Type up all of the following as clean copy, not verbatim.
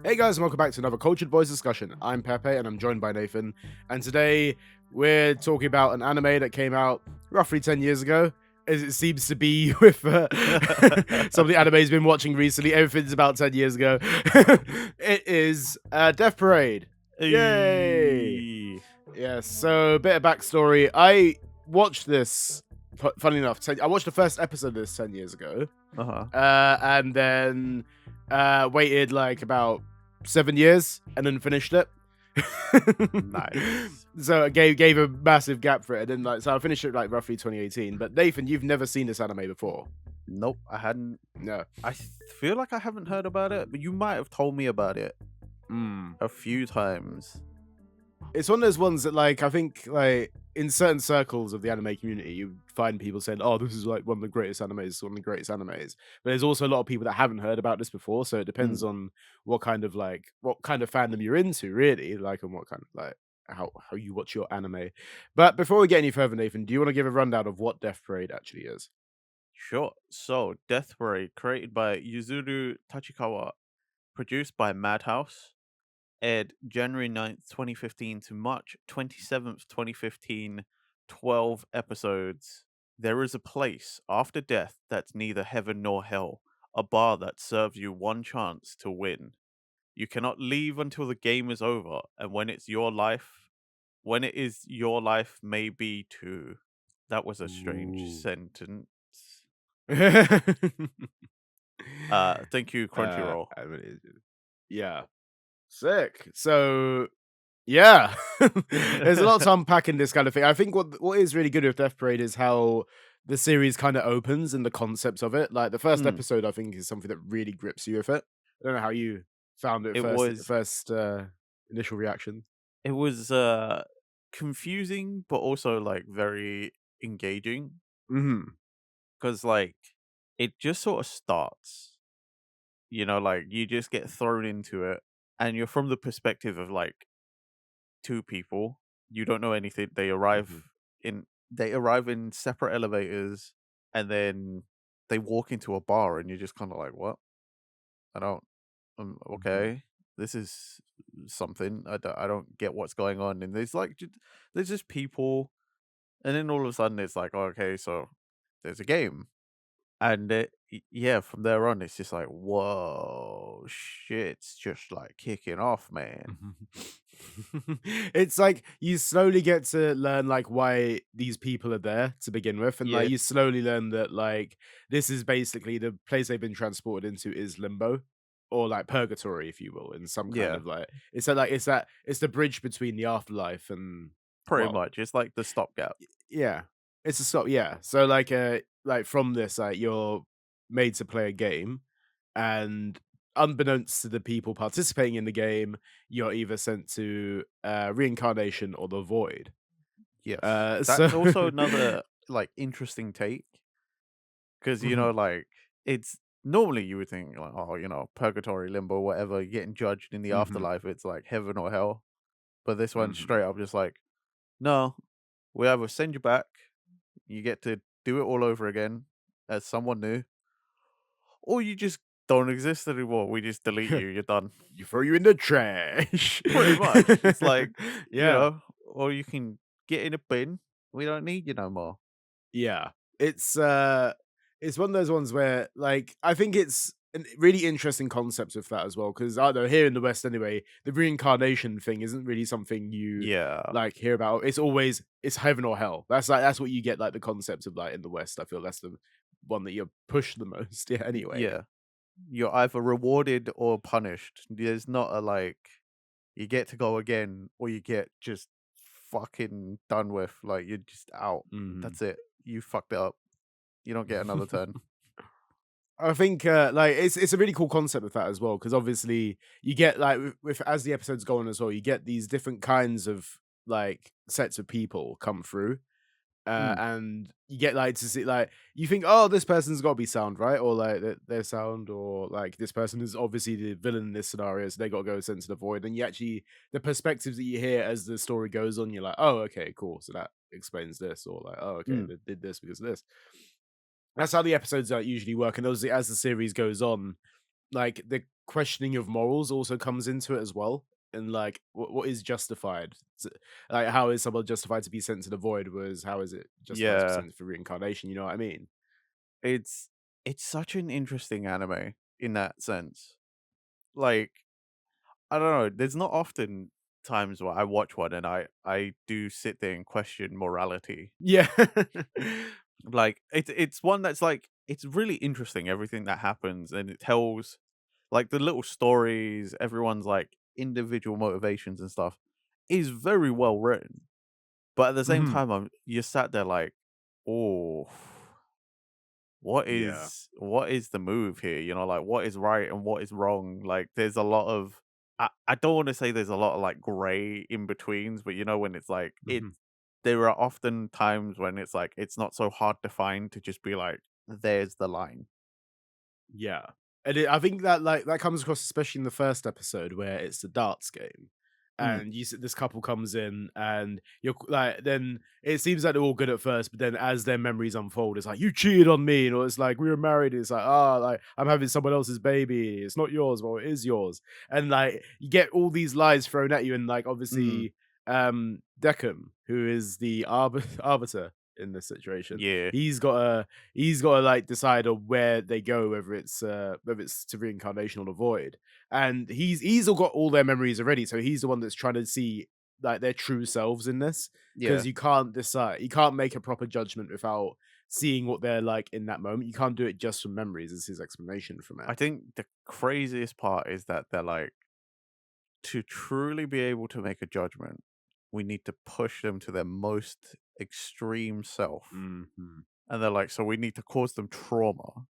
Hey guys, and welcome back to another Cultured Boys discussion. I'm Pepe and I'm joined by Nathan. And today we're talking about an anime that came out roughly 10 years ago, as it seems to be with some of the animes been watching recently. Everything's about 10 years ago. It is Death Parade. Yay! Ayy. Yes, so a bit of backstory. I watched this, funny enough, I watched the first episode of this 10 years ago. Uh-huh. And then waited like about 7 years and then finished it. Nice. So it gave a massive gap for it. And then so I finished it like roughly 2018. But Nathan, you've never seen this anime before. Nope, I hadn't. No. I feel like I haven't heard about it, but you might have told me about it a few times. It's one of those ones that like I think like in certain circles of the anime community you find people saying, oh, this is like one of the greatest animes, one of the greatest animes. But there's also a lot of people that haven't heard about this before, so it depends on what kind of fandom you're into, really, like, and what kind of like how you watch your anime. But before we get any further, Nathan, do you want to give a rundown of what Death Parade actually is? Sure. So, Death Parade, created by Yuzuru Tachikawa, produced by Madhouse, aired January 9th, 2015 to March 27th, 2015, 12 episodes. There is a place after death that's neither heaven nor hell, a bar that serves you one chance to win. You cannot leave until the game is over, and when it is your life may be too. That was a strange Ooh. sentence. Thank you, uh, Crunchyroll. I mean, yeah, sick. So yeah, there's a lot to unpack in this kind of thing. I think what is really good with Death Parade is how the series kind of opens and the concepts of it. Like the first Mm. episode, I think is something that really grips you with it. I don't know how you found it It was first initial reaction. it was confusing, but also like very engaging Hmm. because like it just sort of starts. Like you just get thrown into it, and you're from the perspective of like two people. You don't know anything. They arrive in separate elevators, and then they walk into a bar, and you're just kind of like, "What? I don't. Hmm. Okay, this is something. I don't get what's going on." And there's just people, and then all of a sudden it's like, oh, okay, so there's a game, and yeah, from there on it's just like, whoa, shit's just like kicking off, man. It's like you slowly get to learn like why these people are there to begin with, and Yeah, like you slowly learn that like this is basically the place they've been transported into is limbo or like purgatory, if you will, in some kind yeah, of like it's the bridge between the afterlife and pretty well, much. It's like the stopgap. yeah, it's a stop. Yeah, so like from this like you're made to play a game, and unbeknownst to the people participating in the game, you're either sent to reincarnation or the void. Yes, So that's also another like interesting take because Mhm, like it's normally you would think like, oh, purgatory, limbo, whatever, you're getting judged in the mhm. afterlife. It's like heaven or hell, but this one's Mhm. straight up just like, no, we either send you back, you get to do it all over again as someone new, or you just don't exist anymore. We just delete you. You're done. You throw you in the trash. Pretty much. It's like, Yeah. or you can get in a bin. We don't need you no more. Yeah. It's one of those ones where like I think it's a really interesting concept of that as well, because I don't know, here in the West anyway, the reincarnation thing isn't really something you Yeah. like hear about. It's heaven or hell. That's what you get like the concept of like in the West. I feel that's the one that you're pushed the most. Yeah, anyway. Yeah. You're either rewarded or punished. There's not a like, you get to go again or you get just fucking done with. Like, you're just out. Mhm. That's it. You fucked it up. You don't get another turn. I think like it's a really cool concept with that as well, because obviously you get like with as the episodes go on as well, you get these different kinds of like sets of people come through, Mm, and you get like to see like you think, oh, this person's got to be sound, right, or like their sound, or like this person is obviously the villain in this scenario, so they got to go sent to the void, and you actually the perspectives that you hear as the story goes on, you're like, oh, okay, cool, so that explains this, or like, oh, okay, mm. they did this because of this. That's how the episodes usually work, and obviously as the series goes on, like the questioning of morals also comes into it as well. And like, what is justified? Like, how is someone justified to be sent to the void? Whereas, how is it justified to be Yeah. sent for reincarnation? You know what I mean? It's it's such an interesting anime in that sense. Like, I don't know, there's not often times where I watch one and I do sit there and question morality. Yeah. Like, it's one that's like it's really interesting everything that happens, and it tells like the little stories, everyone's like individual motivations and stuff is very well written. But at the same Mhm. time, you're sat there like, oh, Yeah. what is the move here? You know, like what is right and what is wrong? Like there's a lot of I don't want to say there's a lot of like gray in betweens, but you know when it's like Mhm. there are often times when it's like it's not so hard to find to just be like, there's the line. Yeah, and I think that like that comes across especially in the first episode where it's the darts game, Mm, and this couple comes in, and like then it seems like they're all good at first, but then as their memories unfold, it's like you cheated on me, or it's like we were married. It's like like I'm having someone else's baby. It's not yours, well it is yours, and like you get all these lies thrown at you, and like mm, obviously Deckham, who is the arbiter in this situation, yeah, he's got to like decide on where they go, whether it's to reincarnation or the void. And he's all got all their memories already, so he's the one that's trying to see like their true selves in this, yeah. because you can't decide, you can't make a proper judgment without seeing what they're like in that moment. You can't do it just from memories. Is his explanation from it. I think the craziest part is that they're like, to truly be able to make a judgment, we need to push them to their most extreme self. Mhm. And they're like, so we need to cause them trauma.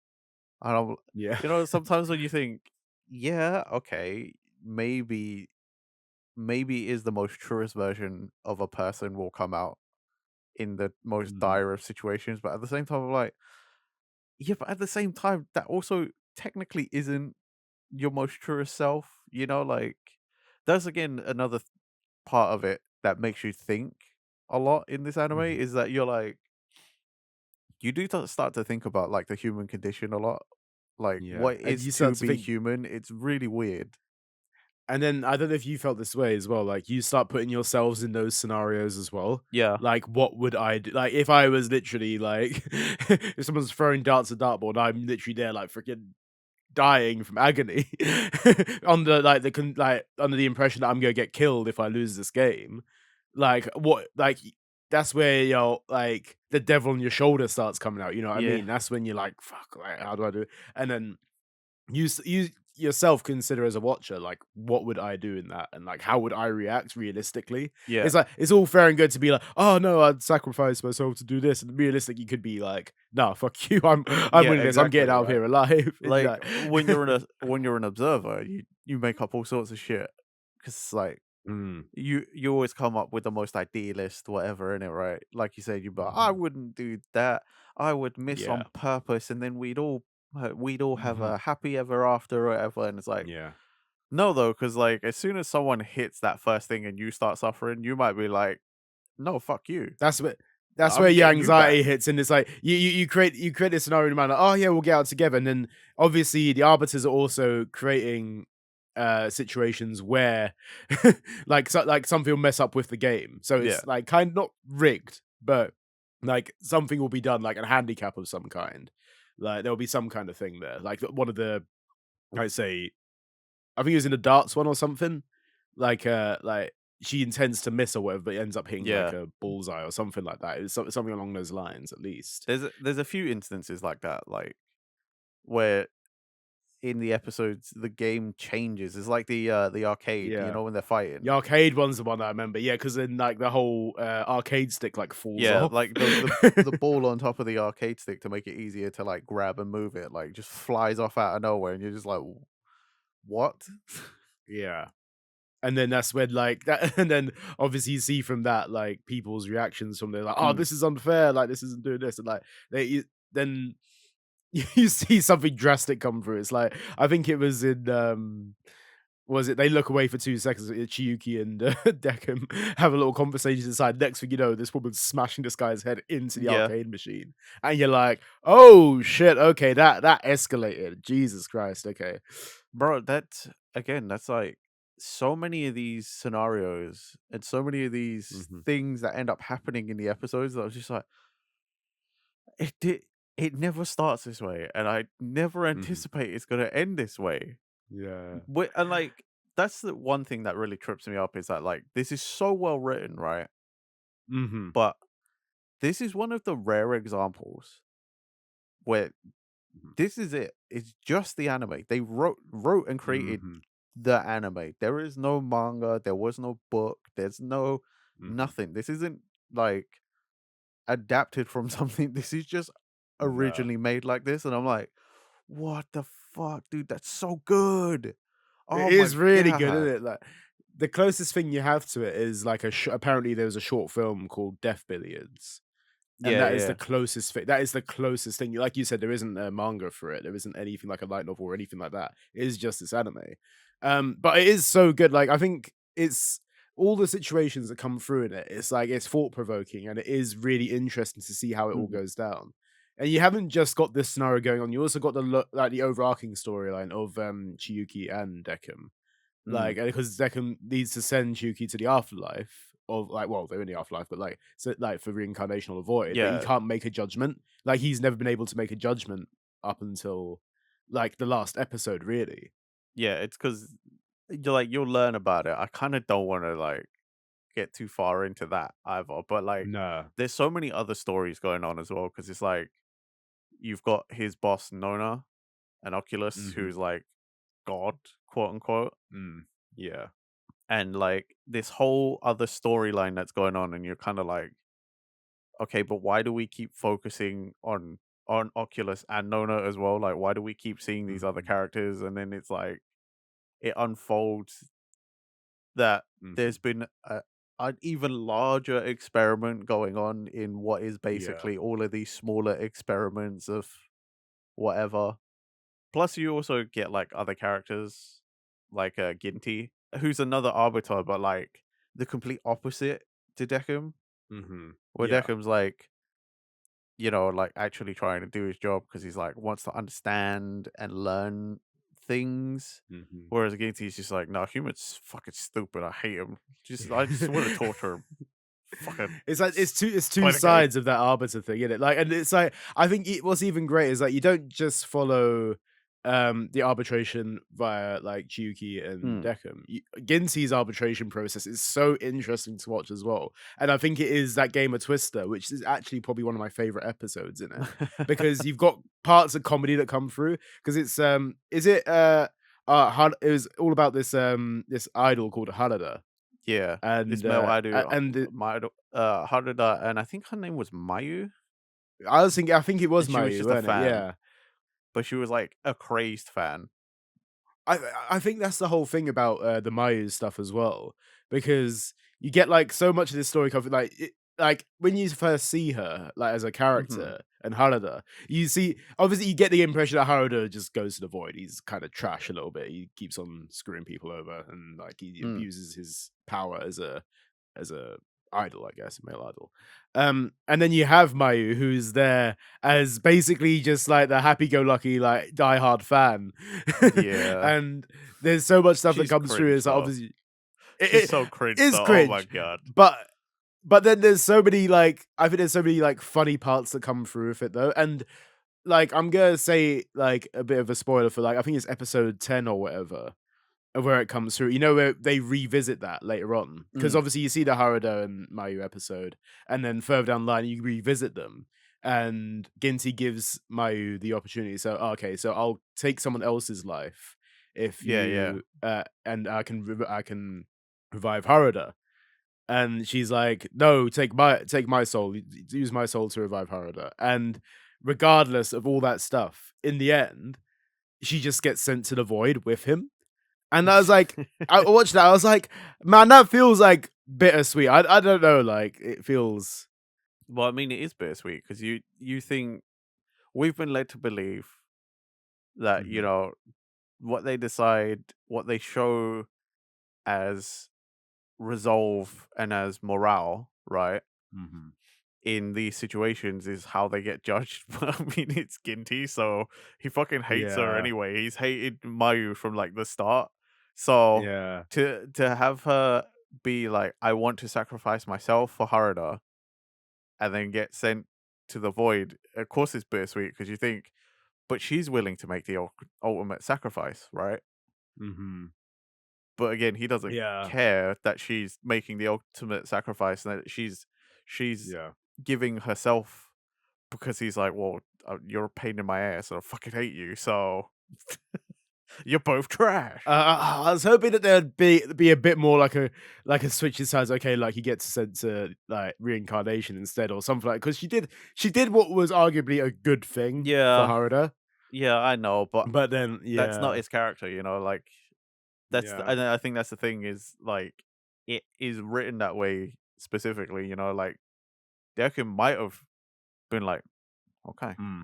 And I'm, Yeah. you know, sometimes when you think, yeah, okay, maybe is the most truest version of a person will come out in the most Mhm. dire of situations, but at the same time, I'm like, yeah, but at the same time, that also technically isn't your most truest self, you know, like that's again another part of it that makes you think a lot in this anime Mhm. is that you're like you do start to think about like the human condition a lot, like Yeah, what and is you to start to be think. human. It's really weird. And then I don't know if you felt this way as well. Like you start putting yourselves in those scenarios as well. Yeah, Like, what would I do? Like, if I was literally like, if someone's throwing darts at dartboard, I'm literally there, like freaking dying from agony, under like like under the impression that I'm gonna get killed if I lose this game. Like, what? Like, that's where like the devil on your shoulder starts coming out. You know what I yeah, mean? That's when you're like, fuck. Like, how do I do it? And then you yourself consider as a watcher, like, what would I do in that, and like how would I react realistically? yeah, It's like it's all fair and good to be like, oh no, I'd sacrifice myself to do this, and realistic you could be like, nah, fuck you, I'm yeah, winning this, I'm getting exactly, out of right. here alive. And Like like, when you're an observer, you make up all sorts of shit because like mm, you always come up with the most idealist whatever in it, right? Like you said, you but I mhm, wouldn't do that. I would miss yeah, on purpose, and then we'd all have mhm, a happy ever after or whatever. And it's like yeah. no, though, because like as soon as someone hits that first thing and you start suffering, you might be like, no, fuck you. That's what that's where I'm your getting you back. anxiety hits, and it's like you create this scenario in your mind, like, oh yeah, we'll get out together, and then obviously the arbiters are also creating situations where like something will mess up with the game, so Yeah, it's like kind of not rigged, but like something will be done, like a handicap of some kind, like there'll be some kind of thing there, like one of the, I say, I think it was in the darts one or something. Like she intends to miss or whatever, but it ends up hitting like yeah. a bullseye or something like that. It was something along those lines, at least. There's a few instances like that, like where in the episodes the game changes. It's like the arcade, you Yeah, know, when they're the fighting. arcade one's the one I remember. Yeah, because then like the whole arcade stick like falls Yeah, off. like the ball on top of the arcade stick to make it easier to like grab and move it, like just flies off out of nowhere, and you're just like, what? Yeah, and then that's when like that, and then obviously you see from that like people's reactions from there, like, oh, Mm, this is unfair, like this isn't doing this, and like then you see something drastic come through. It's like I think it was in was it they look away for 2 seconds, Chiyuki and Deckham have a little conversation inside. Next thing you know, this woman's smashing this guy's head into the yeah, arcade machine. And you're like, "Oh shit, okay, that escalated. Jesus Christ, okay." Bro, that's again, that's like so many of these scenarios and so many of these Mhm, things that end up happening in the episodes that I was just like, it did it never starts this way, and I never mhm. anticipate it's gonna end this way. Yeah. And like that's the one thing that really trips me up is that like this is so well written, right? Mhm, But this is one of the rare examples where mhm, this is it. It's just the anime. They wrote and created mhm, the anime. There is no manga, there was no book, there's no mhm. nothing. This isn't like adapted from something. This is just No. originally made like this. And I'm like, what the fuck, dude? That's so good. It Oh my is really good, isn't god. it? Like, the closest thing you have to it is like apparently there was a short film called Death Billiards. And Yeah, that is the yeah. closest thing. That is the closest thing. Like you said, there isn't a manga for it. There isn't anything like a light novel or anything like that. It is just this anime. But it is so good. Like I think it's all the situations that come through in it. It's like it's thought provoking, and it is really interesting to see how it all Mhm, goes down. And you haven't just got this scenario going on. You also got the like the overarching storyline of Chiyuki and Dekum. mm. Like, because Deccan needs to send Shuki to the afterlife of like, well, they're in the afterlife, but like, so like for reincarnation or the void, but he Yeah, can't make a judgment. Like, he's never been able to make a judgment up until like the last episode, really. yeah. It's because you're like you'll learn about it. I kind of don't want to like get too far into that either. But like, No. there's so many other stories going on as well because it's like you've got his boss Nona and Oculus, Hmm. who's like God, quote unquote, Mm. Yeah. and like this whole other storyline that's going on, and you're kind of like, okay, but why do we keep focusing on Oculus and Nona as well? Like, why do we keep seeing these other Hmm. characters? And then it's like it unfolds that there's Hmm. been an even larger experiment going on in what is Yeah. basically all of these smaller experiments of whatever. Plus, you also get like other characters like Ginty, who's another arbiter, but like the complete opposite to Decim, Hmm. where Yeah. Decim's like, like actually trying to do his job because he's like wants to understand and learn things. Hmm. Whereas Ginty's just like, no, humans fucking stupid. I hate him. I just want to torture him. Fucking It's like it's two play the game. sides of that arbiter thing, isn't it? Like, and it's like I think what's even great is like you don't just follow the arbitration via like Chuki and Mm. Deckham. Ginty's arbitration process is so interesting to watch as well, and I think it is that game of Twister, which is actually probably one of my favorite episodes in it because you've got parts of comedy that come through because it's is it it was all about this this idol called Harada Yeah, this and male idol, and my idol, Haruda, and I think her name was Mayu, I think it was and she was Mayu, just a weren't it? fan, Yeah. but she was like a crazed fan. I I think that's the whole thing about, the Mayu stuff as well, because you get, like, so much of this story covered, like, when you first see her, like, as a Mhm. character and Harada, you see obviously, you get the impression that Harada just goes to the void. He's kinda trash a little bit. He keeps on screwing people over and, like, he Mm. abuses his power as a idol, I guess, a male idol. And then you have Mayu, who's there as basically just like the happy-go-lucky, like diehard fan, Yeah. and there's so much stuff that She's comes through. cringe It's like though. obviously She's it so cringe is though, oh my cringe, god. but then there's so many like I think there's so many like funny parts that come through with it though, and like I'm gonna say like a bit of a spoiler for like I think it's episode 10 or whatever of where it comes through. You know, where they revisit that later on, because Mm. obviously you see the Harada and Mayu episode, and then further down the line you revisit them, and Ginty gives Mayu the opportunity. So okay, so I'll take someone else's life if Yeah, yeah. you and I can revive Harada. And she's like, "No, take my soul. Use my soul to revive Harada." And regardless of all that stuff, in the end, she just gets sent to the void with him, and I was like I watched that, I was like, "Man, that feels, like, bittersweet." I don't know, like, it feels Well, I mean, it is bittersweet because you think we've been led to believe that, Mhm, what they decide, what they show as resolve and as morale, right? mhm, in these situations is how they get judged. But I mean, it's Ginty, so he fucking hates her Yeah. anyway. He's hated Mayu from like the start. So Yeah. to have her be like, I want to sacrifice myself for Harada, and then get sent to the void. Of course, it's bittersweet because you think, but she's willing to make the ultimate sacrifice, right? Mhm. But again, he doesn't Yeah. care that she's making the ultimate sacrifice and that she's Yeah. giving herself because he's like, well, you're a pain in my ass, and I fucking hate you. So you're both trash. I was hoping that there'd be a bit more like a switch in sides. Okay, like he gets sent to like reincarnation instead, or something like. Because she did what was arguably a good thing for Yeah, Harada, yeah, I know, but but then that's not yeah, his character, you know. Like yeah, and I think that's the thing is like it is written that way specifically, you know. Like Deku might have been like, okay, mm,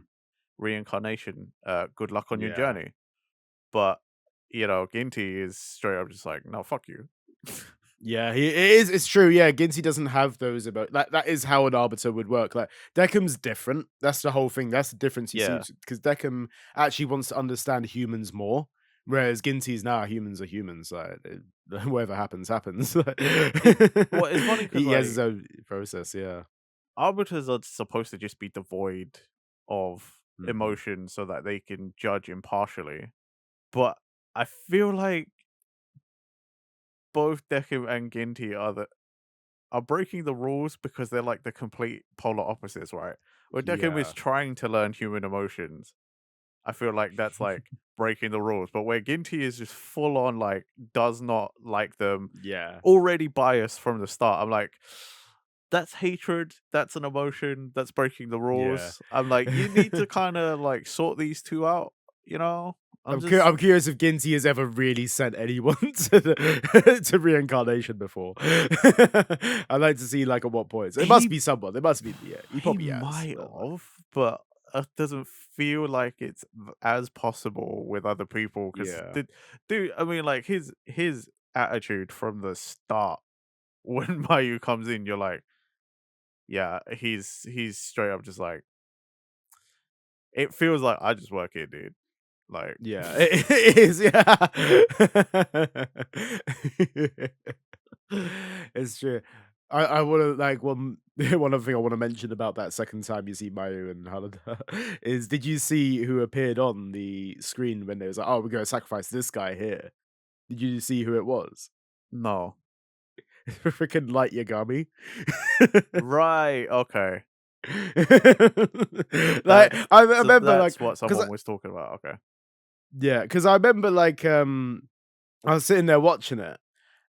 reincarnation, good luck on your yeah. journey. But, you know, Ginty is straight up just like, "No, fuck you." Yeah, it is. It's true. Yeah, Ginty doesn't have those about that. Is how an arbiter would work. Like Deckham's different. That's the whole thing. That's the difference you see Yeah. because Deckham actually wants to understand humans more, whereas Ginty's now humans are humans. Like whatever happens, happens. It well, it's funny because He has his like, own process. Yeah. arbiters are supposed to just be devoid of Hmm. emotion so that they can judge impartially, but I feel like both Deku and Ginty are breaking the rules because they're, like, the complete polar opposites, right? Where Deku is Yeah. trying to learn human emotions, I feel like that's, like, breaking the rules, but where Ginty is just full on, like, does not like them, Yeah. already biased from the start. I'm like, that's hatred, that's an emotion, that's breaking the Yeah. rules. I'm like, you need to kind of like sort these two out, you know? I'm just I'm curious if Ginty has ever really sent anyone to to reincarnation before. I'd like to see like at what points. It must he be someone. There must be. Yeah, he he probably has. might But like, have, but it doesn't feel like it's as possible with other people because yeah, dude, I mean, like his attitude from the start when Mayu comes in, you're like, yeah, he's straight up just like it feels like I just work here, dude. Like, yeah, it is. Yeah, it's true. I want to like one one other thing I want to mention about that second time you see Mayu and Halada is did you see who appeared on the screen when they was like, oh, we're going to sacrifice this guy here? Did you see who it was? no. Freaking Light Yagami. Right, okay. Like I So remember like that's what because someone was talking about, okay. yeah, because I remember like I was sitting there watching it.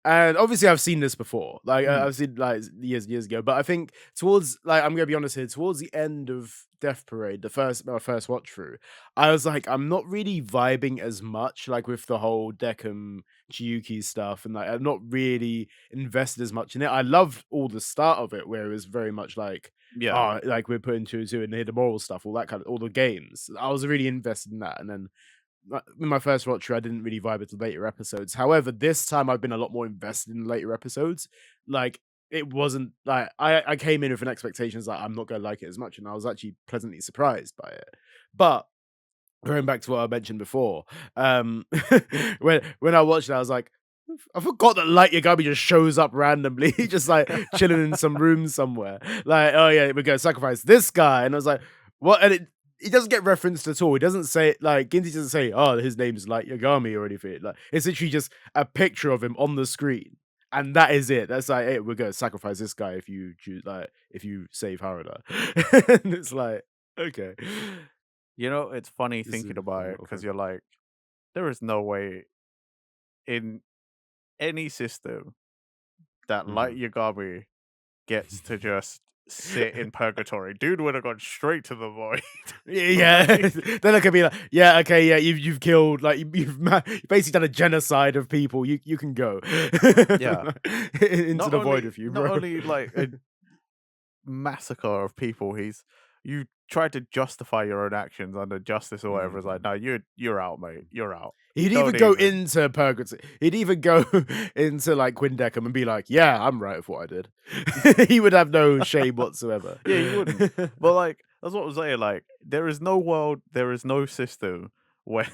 And obviously, I've seen this before. Like Mm, I've seen like years and years ago. But I think towards like I'm gonna be honest here. Towards the end of Death Parade, my first watch through, I was like, I'm not really vibing as much like with the whole Deckham Chiyuki stuff, and like I'm not really invested as much in it. I loved all the start of it, where it was very much like, yeah. oh, like we're putting two and two and the moral stuff, all that kind of all the games. I was really invested in that, and then in my first watch through, I didn't really vibe with the later episodes. However, this time I've been a lot more invested in the later episodes. Like it wasn't like I came in with an expectations like I'm not gonna like it as much, and I was actually pleasantly surprised by it. But going back to what I mentioned before, when I watched it, I was like, I forgot that Light Yagami just shows up randomly, just like chilling in some room somewhere. Like, oh yeah, we're gonna sacrifice this guy, and I was like, what? And he doesn't get referenced at all. He doesn't say like Ginty doesn't say, oh, his name's Light Yagami or anything. Like, it's literally just a picture of him on the screen. And that is it. That's like, hey, we're gonna sacrifice this guy if you choose, like, if you save Harada. And it's like, okay. You know, it's funny This is thinking a fun about it little because thing. you're like, there is no way in any system that Light Mhm. Yagami gets to just sit in purgatory. Dude would have gone straight to the void. Yeah, Like, then I could be like, yeah, okay, yeah, you've killed, like you've basically done a genocide of people. You can go yeah. into the void with you, Not bro. only like a massacre of people, you tried to justify your own actions under justice or whatever. It's like, Mhm. no, you're out, mate. You're out. He'd even Don't go even. into purgatory. He'd even go into, like, Quindecum and be like, "Yeah, I'm right with what I did." He would have no shame whatsoever. Yeah, you wouldn't. But like that's what I'm saying. Like, there is no world, there is no system where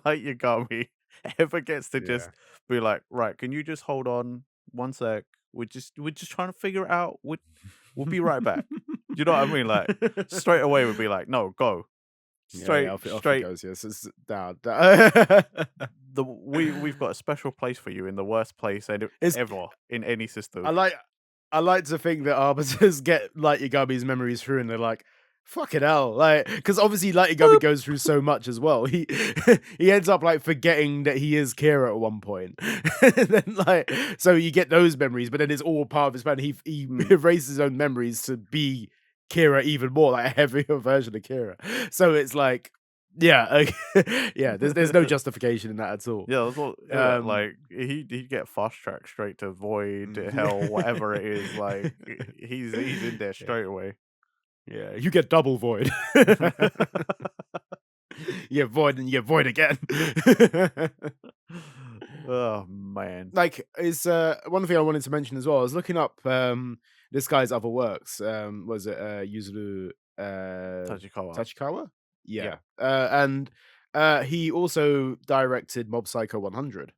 Light Yagami ever gets to just Yeah. be like, right, can you just hold on one sec? We're just trying to figure it out. We'll be right back. Do you know what I mean? Like straight away would be like, no, go. Yeah, yeah, Straight, off he straight. goes, yes, it's down. We've got a special place for you in the worst place It's ever in any I system. like I like to think that arbiters get Light Yagami's memories through and they're like, "Fucking hell," like, because obviously Light Yagami Boop. goes through so much as well. He he ends up, like, forgetting that he is Kira at one point. And then, like, so you get those memories, but then it's all part of his plan. He Mm. erases his own memories to be Kira even more, like a heavier version of Kira. So it's like, yeah, yeah, there's no justification in that at all. Yeah, that's what Um like, he'd get fast tracked straight to void, to hell, whatever it is, mm. like, he's in there Yeah. straight away. Yeah, you get double void. You get void and you get void again. Oh, man. Like, it's, one thing I wanted to mention as well, I was looking up, this guy's other works, was it, Yuzuru, Tachikawa. Tachikawa? Yeah. Yeah, and, he also directed Mob Psycho 100.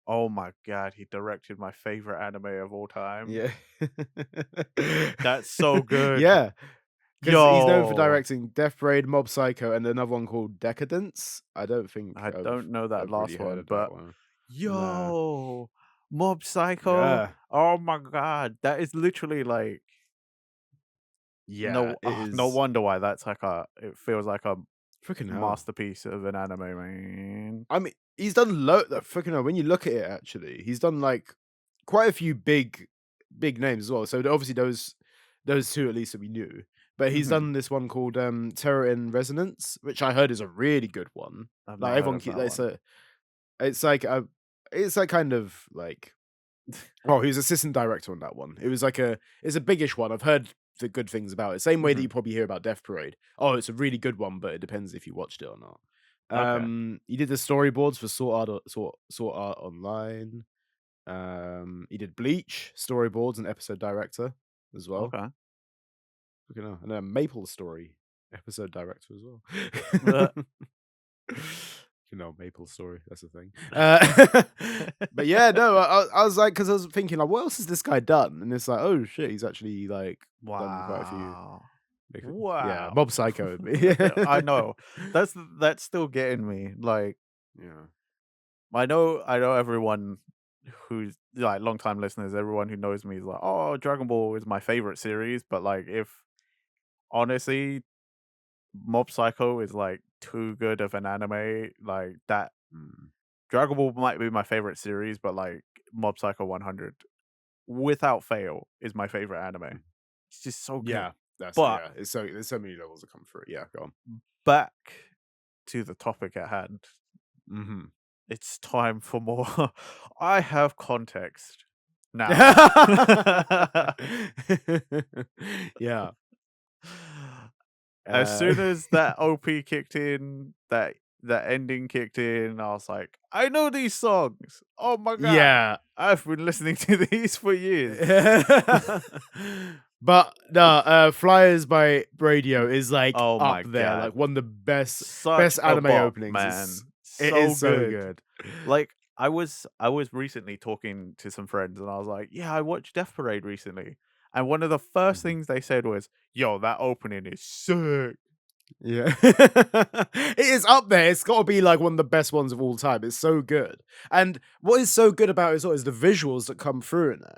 Oh my god, he directed my favorite anime of all time. Yeah. That's so good. Yeah. 'Cause he's known for Yo! directing Death Parade, Mob Psycho, and another one called Decadence. I don't think I don't know that I've really last heard one, of that but one. Nah. yo! Mob Psycho? Yeah. Oh my god, that is literally like Yeah, it no is wonder why that's like it feels like a freaking hell. masterpiece of an anime, man. I mean, he's done freaking hell, when you look at it actually, he's done, like, quite a few big names as well. So, obviously those 2 at least that we knew. But he's Mhm. done this one called, Terror in Resonance, which I heard is a really good one. I've Like, not heard everyone of keep that one. it's like a it's like kind of like oh, he was assistant director on that one. It's a biggish one. I've heard the good things about it. Same way that Mhm. you probably hear about Death Parade. Oh, it's a really good one, but it depends if you watched it or not. Okay, He did the storyboards for Sword Art Online. He did Bleach storyboards and episode director as well. okay. Fucking hell. And then Maple Story episode director as Uh, well. You know, Maple Story, that's the thing. But yeah, no, I was like, because I was thinking, like, what else has this guy done? And it's like, oh shit, he's actually like done quite a few. wow. Yeah, Wow. Mob Psycho. Yeah, I know. That's still getting me. Like, yeah, I know everyone who's like long-time listeners, everyone who knows me is like, "Oh, Dragon Ball is my favorite series," but like if honestly, Mob Psycho is like too good of an anime, like that mm, Dragon Ball might be my favorite series, but like Mob Psycho 100 without fail is my favorite anime. mm. It's just so good. Yeah. That's But yeah. It's so there's so many levels that come through. Yeah, go on. back to the topic at hand. Hmm. It's time for more. I have context now. Yeah. As Uh, soon as that OP kicked in, that ending kicked in, I was like, I know these songs. Oh my god. yeah. I've been listening to these for years. But no, Flyers by Radio is like Oh up my there, god. like one of the best Such a anime bop, openings. man. It So is so good. good. Like I was recently talking to some friends and I was like, "Yeah, I watched Death Parade recently." And one of the first Mhm. things they said was, "Yo, that opening is sick." Yeah. It is up there. It's got to be like one of the best ones of all time. It's so good. And what is so good about it as well is the visuals that come through in it.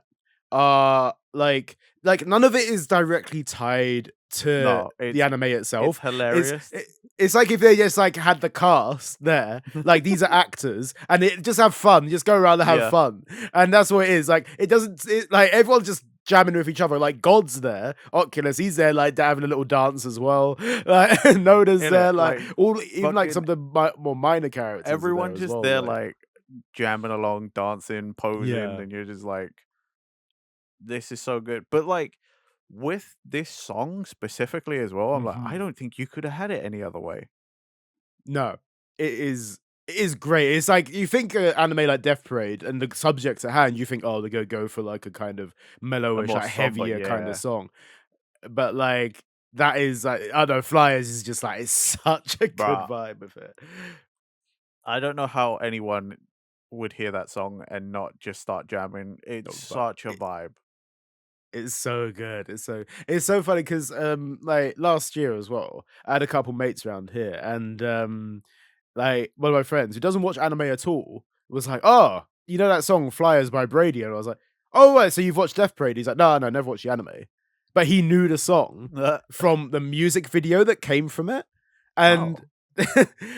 Like none of it is directly tied to No, the anime it's itself. It's hilarious. it, it's like if they just like had the cast there, like these are actors, and it just have fun, just go around and have Yeah, fun, and that's what it is. Like it doesn't, like everyone's just jamming with each other. Like God's there, Oculus, he's there, like having a little dance as well. Like Noda's in it, there, like like all even like fucking some of the more minor characters are there everyone as just well. there Like like jamming along, dancing, posing, yeah, and you're just like, this is so good. But like with this song specifically as well, I'm like, I Mhm. don't think you could have had it any other way. No, it is great. It's like you think anime like Death Parade and the subjects at hand, you think, oh, they're gonna go for like a kind of A mellowish, more like somber, heavier kind of yeah. song. But like that is like I don't know, Flyers is just like it's such a good Bruh, vibe with it. I don't know how anyone would hear that song and not just start jamming. It's No, but such a vibe. it's so good. It's so funny because like last year as well, I had a couple mates around here, and like one of my friends who doesn't watch anime at all was like, "Oh, you know that song Flyers by Brady?" And I was like, "Oh, wait, so you've watched Death Parade?" He's like, "No, no, never watched the anime," but he knew the song from the music video that came from it, and Oh,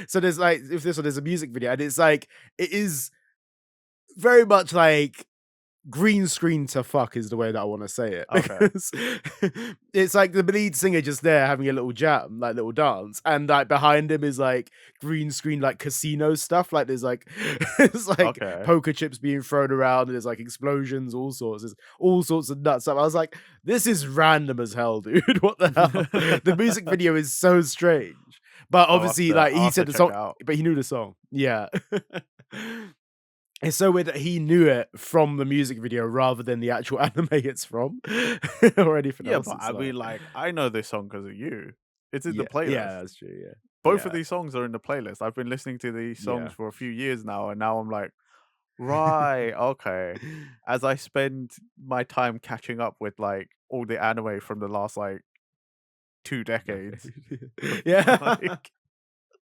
so there's like if this one there's a music video, and it's like it is very much like green screen to fuck is the way that I wanna say it, okay. because it's like the lead singer just there having a little jam, like, little dance, and, like, behind him is, like, green screen, like, casino stuff, like, there's, like there's, like, Okay. poker chips being thrown around, and there's, like, explosions, all sorts, there's all sorts of nuts stuff. I was like, "This is random as hell, dude, what the hell?" The music video is so strange, but obviously, like, I'll he have to said the check song it out. but he knew the song. Yeah. It's so weird that he knew it from the music video rather than the actual anime it's from or anything Yeah, else. but It's I like mean, like, I know this song because of you. It's in the yeah, playlist. yeah, that's true, yeah. Both of Yeah, these songs are in the playlist. I've been listening to these songs yeah. for a few years now, and now I'm like, right, okay. As I spend my time catching up with like all the anime from the last like 2 decades, Decade. of, Yeah. like,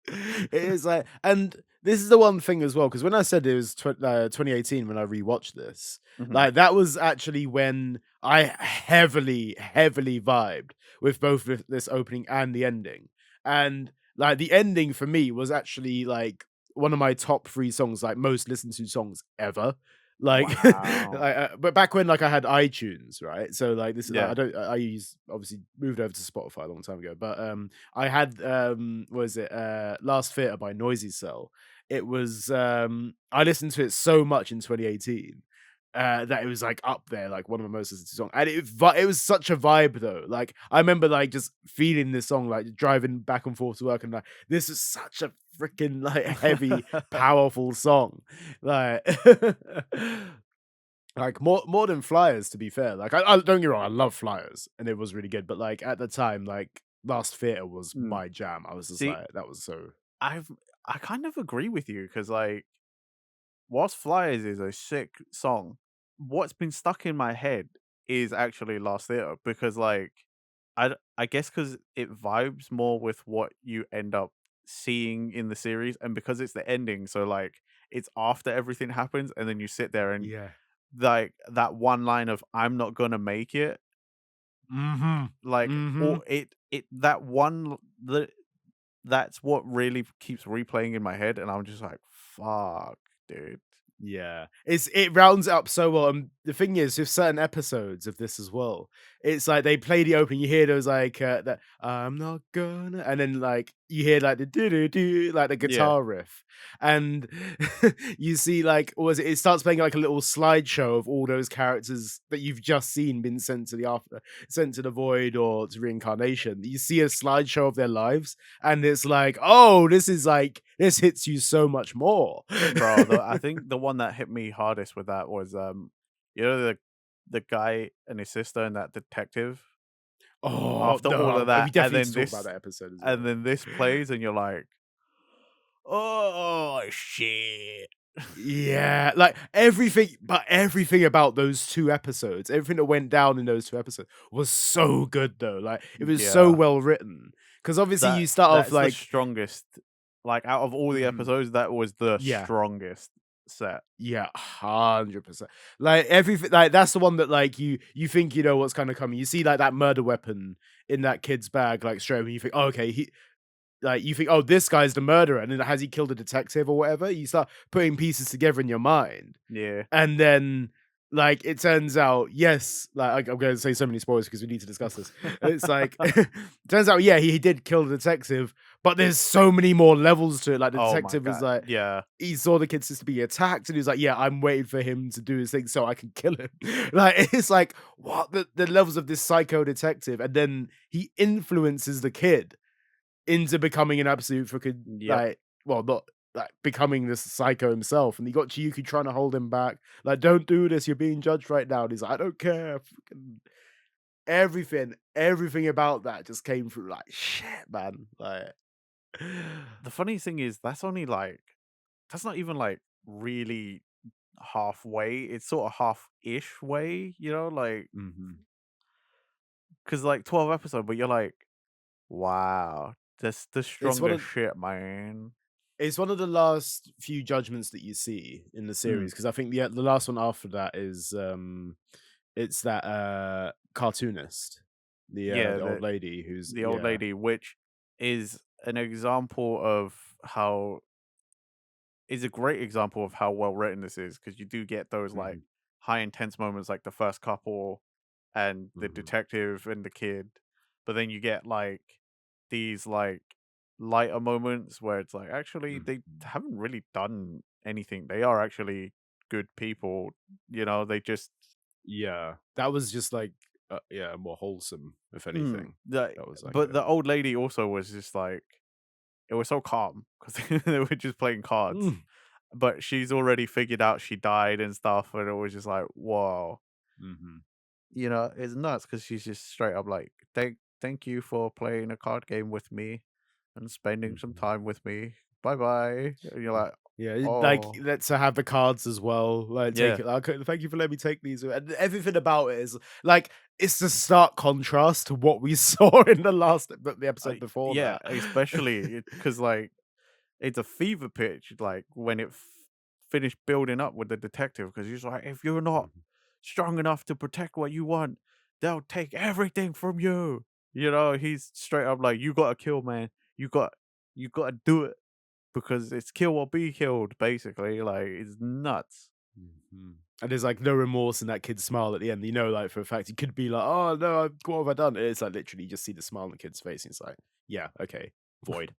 It is like and this is the one thing as well, because when I said it was 2018 when I rewatched this, mhm, like, that was actually when I heavily, heavily vibed with both this opening and the ending, and, like, the ending for me was actually, like, one of my top 3 songs, like, most listened to songs ever. Like, wow, but back when, like, I had iTunes, right? So, like, this is like, yeah, I use obviously moved over to Spotify a long time ago, but, I had what is it? Last Theatre by Noisy Cell. It was I listened to it so much in 2018 that it was like up there, like one of my most listened to songs. And it was such a vibe though. Like I remember like just feeling this song, like driving back and forth to work, and like this is such a freaking like heavy, powerful song. Like like more than Flyers, to be fair. Like I don't get me wrong, I love Flyers and it was really good, but like at the time, like Last Theatre was mm. my jam. I was just See, like, that was so I've I kind of agree with you because like, whilst Flyers is a sick song, what's been stuck in my head is actually Last Theatre because like, I guess because it vibes more with what you end up seeing in the series, and because it's the ending, so like it's after everything happens, and then you sit there and yeah. like that one line of "I'm not gonna make it," Mhm. like, or Mhm. it that one that's what really keeps replaying in my head, and I'm just like, "Fuck, dude." Yeah, it rounds it up so well, and the thing is, with certain episodes of this as well, it's like they play the opening, you hear those like that "I'm not gonna," and then like you hear like the do do do, like the Yeah, guitar riff, and you see like what was it? It starts playing like a little slideshow of all those characters that you've just seen been sent to the after, sent to the void or to reincarnation. You see a slideshow of their lives, and it's like, oh, this is like this hits you so much more. bro. I think the one that hit me hardest with that was you know the guy and his sister and that detective. Oh, After all of no, we that, definitely need to talk about that episode as and well. then this plays, and you're like, "Oh shit!" Yeah, like everything about those 2 episodes, everything that went down in those 2 episodes was so good though, like, it was so Yeah, well written. Because obviously you start off that's the like strongest. Like out of all the mhm, episodes, that was the yeah, strongest set. yeah, 100%. Like, everything like, that's the one that, like, you think you know what's kinda coming. You see, like, that murder weapon in that kid's bag, like, straight away, you think, "Oh, okay, he" like, you think, "Oh, this guy's the murderer," and then has he killed a detective or whatever? You start putting pieces together in your mind. Yeah, And then, like, it turns out, yes, like, I'm gonna say so many spoilers because we need to discuss this. It's like, turns out, yeah, he did kill the detective, but there's so many more levels to it. Like, the Oh my detective was god. like, Yeah. he saw the kid sister be attacked, and he was like, "Yeah, I'm waiting for him to do his thing so I can kill him." Like, it's like, what the levels of this psycho detective, and then he influences the kid into becoming an absolute fucking Yep. like, well, not like becoming this psycho himself, and you got Chiyuki trying to hold him back, like, "Don't do this, you're being judged right now," and he's like, "I don't care." Fucking everything about that just came through like, shit, man, like The funny thing is that's only like that's not even like really halfway. It's sort of half-ish way, like Mhm. because like 12 episode, but you're like, wow, that's the It's one strongest of shit, man. it's one of the last few judgments that you see in the Mm. series because I think the last one after that is, it's that, cartoonist, Yeah, the old lady who's the old yeah. lady, which is an example of how is a great example of how well written this is because you do get those like Mhm, high intense moments like the first couple and the mhm, detective and the kid, but then you get like these like lighter moments where it's like actually they mhm. haven't really done anything. They are actually good people, they just Yeah, that was just like, yeah, more wholesome, if anything. That was like but a the old lady also was just like it was so calm because they were just playing cards. mm, But she's already figured out she died and stuff, and it was just like, "Whoa." mhm, It's nuts because she's just straight up like, thank you for playing a card game with me and spending some mhm. time with me. Bye bye." And you're like, Yeah, like, "Oh, let's have the cards as well, like, take yeah." it, like, "Okay, thank you for letting me take these," and everything about it is like, it's the stark contrast to what we saw in the episode before Yeah, that. especially because like it's a fever pitch, like, when it finished building up with the detective, because he's like, "If you're not Mhm, strong enough to protect what you want, they'll take everything from you." He's straight up like, "You gotta kill, man. You got you gotta do it because it's kill or be killed," basically, like, it's nuts. mhm. And there's, like, no remorse in that kid's smile at the end, like, for a fact, he could be like, "Oh, no, what have I done?" It's, like, literally you just see the smile on the kid's face, and it's like, "Yeah, okay, void."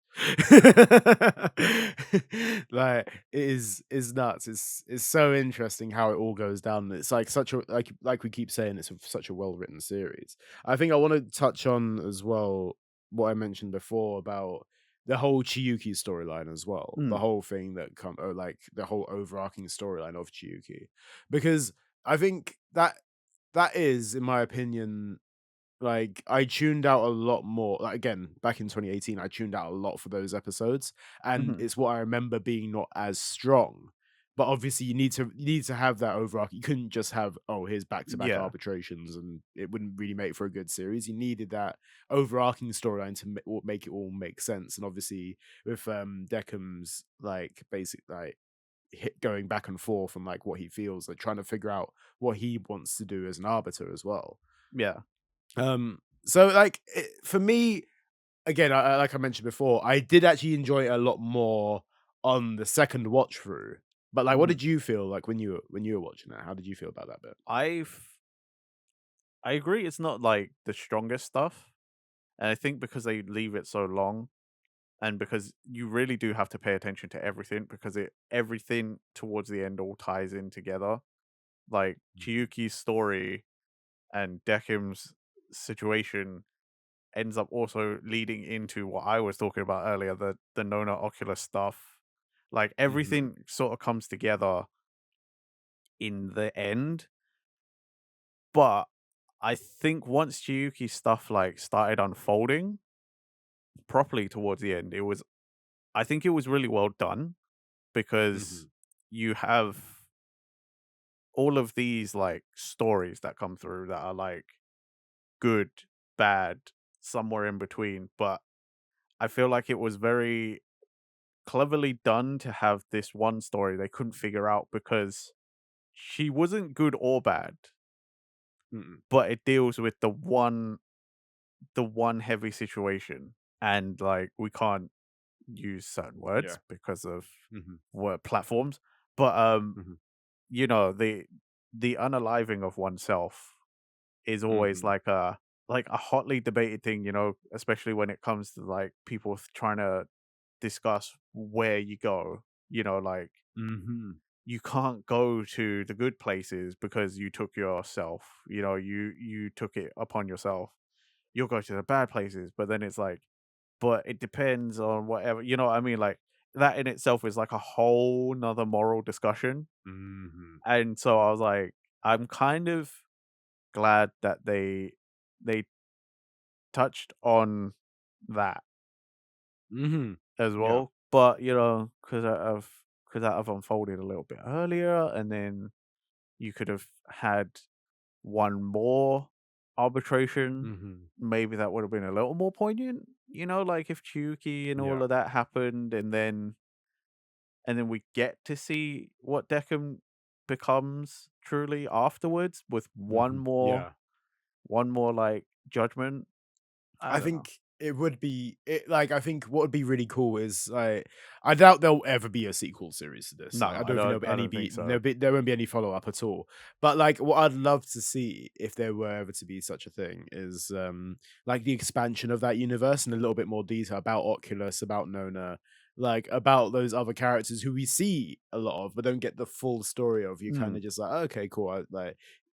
Like, it is nuts, it's so interesting how it all goes down, it's, like, such a like we keep saying, it's such a well-written series. I think I wanna touch on as well what I mentioned before about the whole Chiyuki storyline as well, the Mm, whole thing that like, the whole overarching storyline of Chiyuki, because I think that is, in my opinion, like, I tuned out a lot more like, again, back in 2018, I tuned out a lot for those episodes, and mhm. it's what I remember being not as strong. But obviously, you need to have that overarching you couldn't just have, "Oh, here's back-to-back Yeah, arbitrations," and it wouldn't really make for a good series. You needed that overarching storyline to make it all make sense, and obviously, with, Deckham's, like, basic, like, going back and forth and, like, what he feels, like, trying to figure out what he wants to do as an arbiter as well. yeah, So like for me, again, like I mentioned before, I did actually enjoy it a lot more on the second watch through. But like, what mhm. did you feel like when you were watching it? How did you feel about that bit? I agree it's not, like, the strongest stuff, and I think because they leave it so long and because you really do have to pay attention to everything because it everything towards the end all ties in together. Like Mhm, Chiyuki's story and Dekim's situation ends up also leading into what I was talking about earlier, the Nona Oculus stuff. Like mhm, everything sort of comes together in the end, but I think once Chiyuki's stuff like started unfolding properly towards the end, I think it was really well done because mhm, you have all of these like stories that come through that are like good, bad, somewhere in between. But I feel like it was very cleverly done to have this one story they couldn't figure out because she wasn't good or bad, mhm. but it deals with the one heavy situation. And like we can't use certain words Yeah. because of Mhm, word platforms. But mhm, you know, the the unaliving of oneself is always Mhm. like a hotly debated thing, especially when it comes to like people trying to discuss where you go. Like Mhm. you can't go to the good places because you took yourself. You took it upon yourself. You'll go to the bad places, but then it's like, but it depends on whatever. You know what I mean? Like that in itself is like a whole nother moral discussion. Mhm. And so I was like, I'm kind of glad that they touched on that Mhm. as Yeah. well, but, could that have unfolded a little bit earlier, and then you could have had one more arbitration, Mhm. maybe that would have been a little more poignant, like if Chuki and all Yeah. of that happened, and then we get to see what Deccan becomes truly afterwards with Mhm. Yeah. one more, like, judgment. I I don't know. think it would be like, I think what would be really cool is, like, I doubt there'll ever be a sequel series to this. Like, No, I don't think I don't think so. there won't be any follow-up at all. But, like, what I'd love to see, if there were ever to be such a thing, is, like, the expansion of that universe and a little bit more detail about Oculus, about Nona, like, about those other characters who we see a lot of, but don't get the full story of. You Mm, kinda just like, "Okay, cool."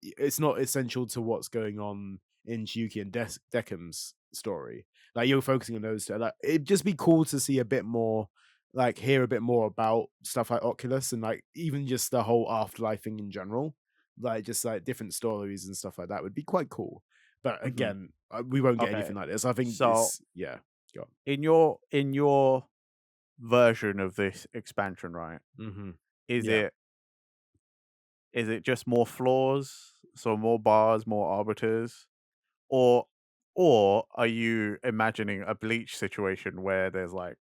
It's not essential to what's going on in Shuki and Deckham's story. Like, you're focusing on those two. Like, it'd just be cool to see a bit more, like, hear a bit more about stuff like Oculus and, like, even just the whole afterlife thing in general. Like, just like different stories and stuff like that would be quite cool. But mhm. again, we won't get Okay. anything like this. I think So, it's yeah. Go in your version of this expansion, right, on. is Yeah. it is it just more floors, so more bars, more arbiters, or are you imagining a Bleach situation where there's, like,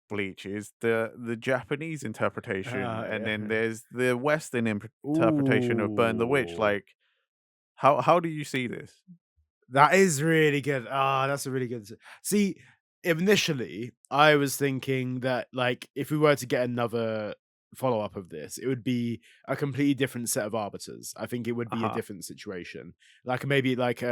Bleach is the Japanese interpretation, and Yeah. then there's the Western interpretation of Burn the Witch, Ooh. like, how do you see this? That is really good. Ah, that's a really good see, initially, I was thinking that, like, if we were to get another follow-up of this, it would be a completely different set of arbiters. I think it would be a Uh-huh. different situation. Like, maybe like you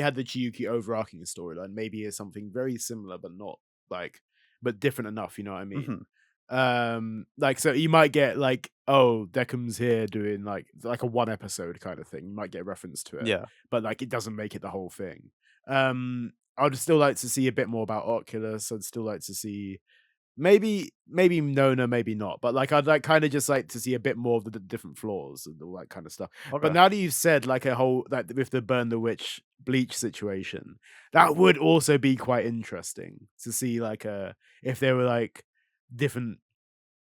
had the Chiyuki overarching storyline, maybe it's something very similar, but not, like, but different enough, you know what I mean? Mhm. Like, so you might get, like, oh, Deckham's here doing, like a one episode kind of thing. You might get reference to it, Yeah. but, like, it doesn't make it the whole thing. I'd still like to see a bit more about Oculus. I'd still like to see maybe Nona, maybe not, but, like, I'd, like, kinda just like to see a bit more of the different flaws and all that kind of stuff. But Okay. now that you've said, like, a whole that with the Burn the Witch Bleach situation, that would also be quite interesting to see, like, if there were, like, different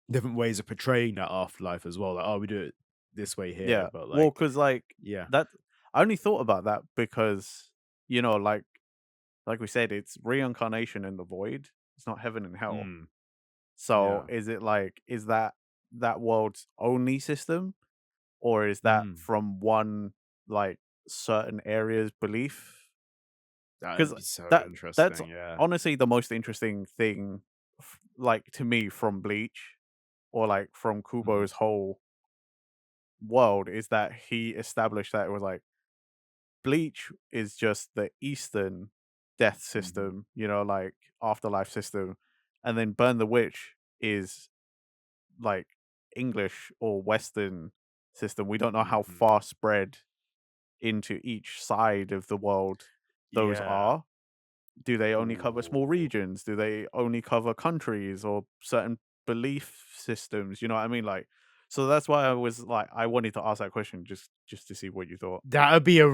ways of portraying that afterlife as well. Like, oh, we do it this way here, Yeah. but, Well, like, cause like, yeah. that I only thought about that because, like we said, it's reincarnation in the void. It's not heaven and hell. Mm, So, yeah. is that world's only system, or is that Mm, from one, like, certain area's belief? that'd Because be so that's interesting, yeah. honestly the most interesting thing, like, to me from Bleach, or, like, from Mhm, Kubo's whole world, is that he established that it was like Bleach is just the Eastern death mhm, system, like afterlife system, and then Burn the Witch is like English or Western system. We don't know how mhm. far spread into each side of the world those Yeah. are. Do they only cover small Ooh. regions? Do they only cover countries or certain belief systems? You know what I mean? Like, so that's why I was like, I wanted to ask that question just to see what you thought. That would be a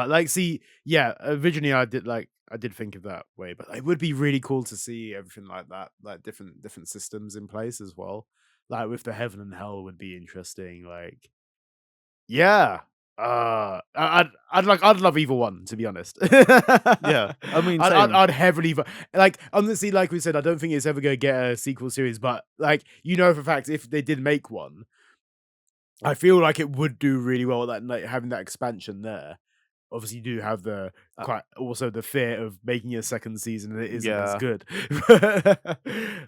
like, see, yeah, originally I did think of that way, but it would be really cool to see everything like that, like different systems in place as well. Like, with the heaven and hell would be interesting, like, yeah. I'd love either one, to be honest. Yeah, I mean, I'd same. I'd heavily like, honestly, like we said, I don't think it's ever gonna get a sequel series, but, like, for a fact, if they did make one, I feel like it would do really well, that, like, having that expansion there. obviously you do have the Uh, quite also the fear of making a second season and it isn't as yeah. good.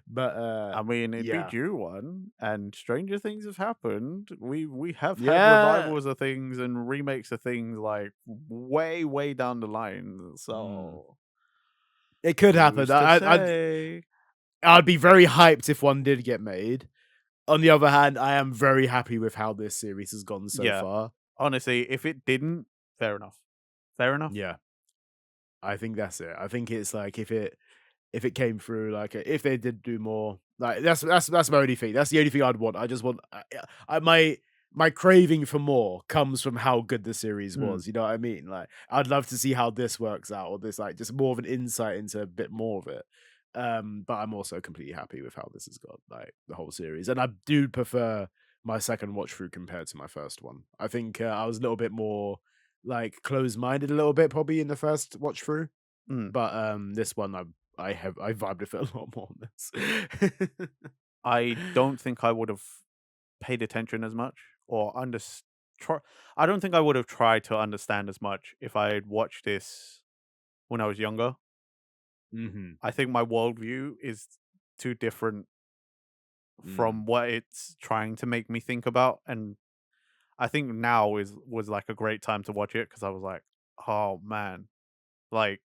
But, I mean, it'd be yeah. due one, and stranger things have happened. We have had Yeah. revivals of things and remakes of things like way, way down the line. Mm. So It could happen. who's to say? I'd be very hyped if one did get made. On the other hand, I am very happy with how this series has gone so Yeah. far. Honestly, if it didn't, fair enough. Fair enough. Yeah, I think that's it. I think it's like if it came through, like if they did do more, like that's my only thing. That's the only thing I'd want. I just want my craving for more comes from how good the series Mm. was. You know what I mean? Like I'd love to see how this works out, or this like just more of an insight into a bit more of it. But I'm also completely happy with how this has got like the whole series, and I do prefer my second watch through compared to my first one. I think I was a little bit more like closed minded, a little bit probably in the first watch through, Mm. but this one I vibed with it a lot more on this. I don't think I would have paid attention as much or try I don't think I would have tried to understand as much if I had watched this when I was younger. Mhm. I think my worldview is too different Mm. from what it's trying to make me think about, and I think now is was like a great time to watch it because I was like, "Oh man, like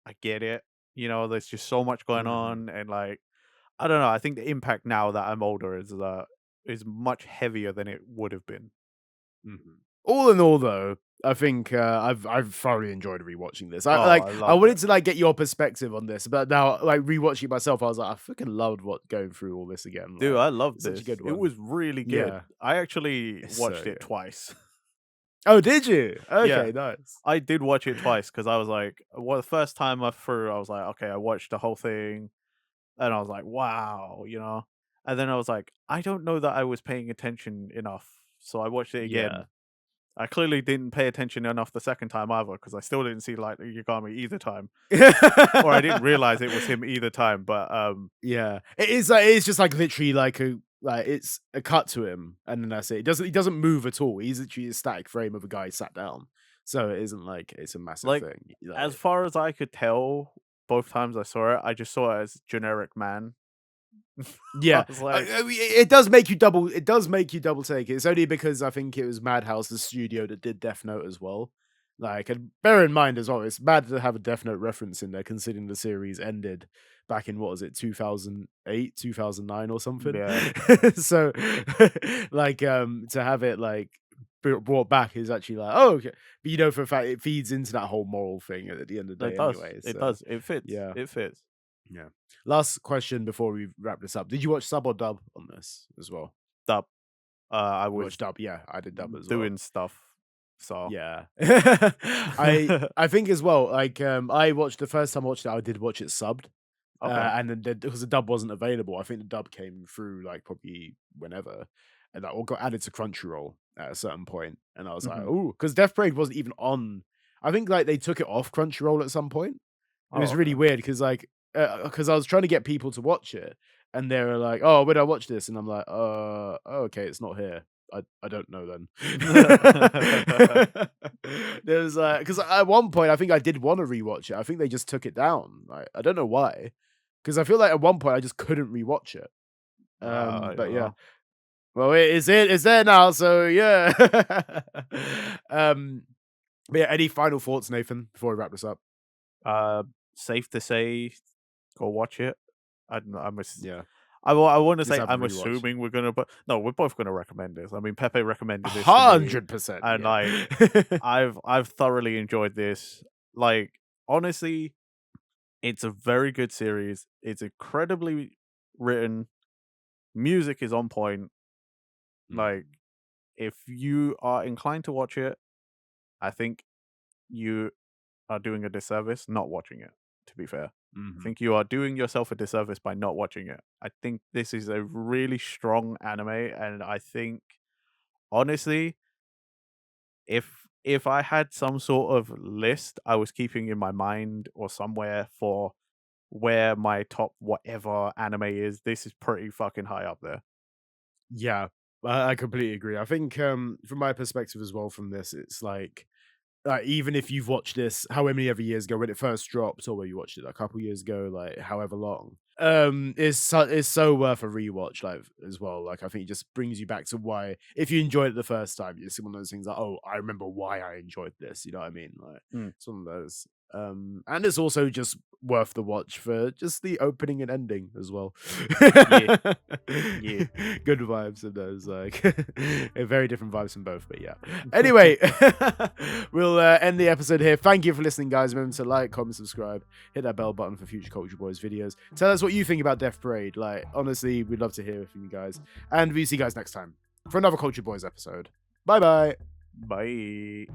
I get it." There's just so much going Mhm. on, and like I don't know. I think the impact now that I'm older is much heavier than it would have been. Mhm. All in all, though, I think I've thoroughly enjoyed rewatching this. Oh, I I loved wanted it. to like get your perspective on this, but now like rewatching it myself, I was like, I freaking loved what going through all this again. Dude, Like, I loved it's such a this. good It one. was really good. Yeah, I actually it's watched so it good. twice. Oh, did you? Yeah, Okay, nice. I did watch it twice because I was like, well, the first time I through, I was like, okay, I watched the whole thing, and I was like, wow. And then I was like, I don't know that I was paying attention enough, so I watched it Yeah. again. I clearly didn't pay attention enough the second time either because I still didn't see like Yagami either time, or I didn't realize it was him either time. But Yeah, it is like it's just like literally like a like it's a cut to him, and then that's it. He doesn't move at all. He's literally a static frame of a guy sat down. So it isn't like it's a massive like thing. as Like, far as I could tell, both times I saw it, I just saw it as generic man. I yeah, was like, I mean, it does make you double. It does make you double take. It's only because I think it was Madhouse, the studio that did Death Note as well. Like, and bear in mind as well, it's mad to have a Death Note reference in there, considering the series ended back in what was it, 2008, 2009, or something. yeah, So, like, to have it like brought back is actually like, oh, okay. But you know for a fact it feeds into that whole moral thing at the end of the it day, does. anyway. It So, does. It fits. yeah. It fits. Yeah. Last question before we wrap this up. Did you watch sub or dub on this as well? Dub. I You was watched dub? Yeah, I did dub as well. doing stuff. So Yeah. I think as well, like I watched the first time I watched it, I did watch it subbed. okay. And then because the dub wasn't available, I think the dub came through like probably whenever, and that all got added to Crunchyroll at a certain point. And I was like, Hmm. oh, because Death Parade wasn't even on. I think like they took it off Crunchyroll at some point. It Oh, was really okay. weird because like because I was trying to get people to watch it, and they were like, "Oh, where do I watch this?" And I'm like, oh, okay, it's not here. I don't know then." There was because at one point I think I did want to rewatch it. I think they just took it down. Like, I don't know why, because I feel like at one point I just couldn't rewatch it. I But don't yeah, know. well, it's there now. So yeah. um, but yeah, any final thoughts, Nathan, before we wrap this up? Uh, Safe to say, go watch it. I'm Yeah, I want to just say have a I'm rewatch. assuming we're gonna, but no, we're both gonna recommend this. I mean, Pepe recommended this to me, 100%, and yeah. like I've thoroughly enjoyed this. Like honestly, it's a very good series. It's incredibly written. Music is on point. Like Mhm, if you are inclined to watch it, I think you are doing a disservice not watching it, to be fair. I mhm. think you are doing yourself a disservice by not watching it. I think this is a really strong anime, and I think honestly, if I had some sort of list I was keeping in my mind or somewhere for where my top whatever anime is, this is pretty fucking high up there. Yeah, I completely agree. I think, from my perspective as well from this, it's like even if you've watched this however many ever years ago when it first dropped, or where you watched it a couple years ago, like however long, it's so worth a rewatch, like as well. Like I think it just brings you back to why, if you enjoyed it the first time, it's one of those things like, oh, I remember why I enjoyed this. You know what I mean? Like Mm. it's one of those. And it's also just worth the watch for just the opening and ending as well. Yeah, yeah. Good vibes of those, like very different vibes from both, but yeah. Anyway, we'll end the episode here. Thank you for listening, guys. Remember to like, comment, subscribe, hit that bell button for future Culture Boys videos. Tell us what you think about Death Parade. Like, honestly, we'd love to hear from you guys. And we'll see you guys next time for another Culture Boys episode. Bye bye. Bye.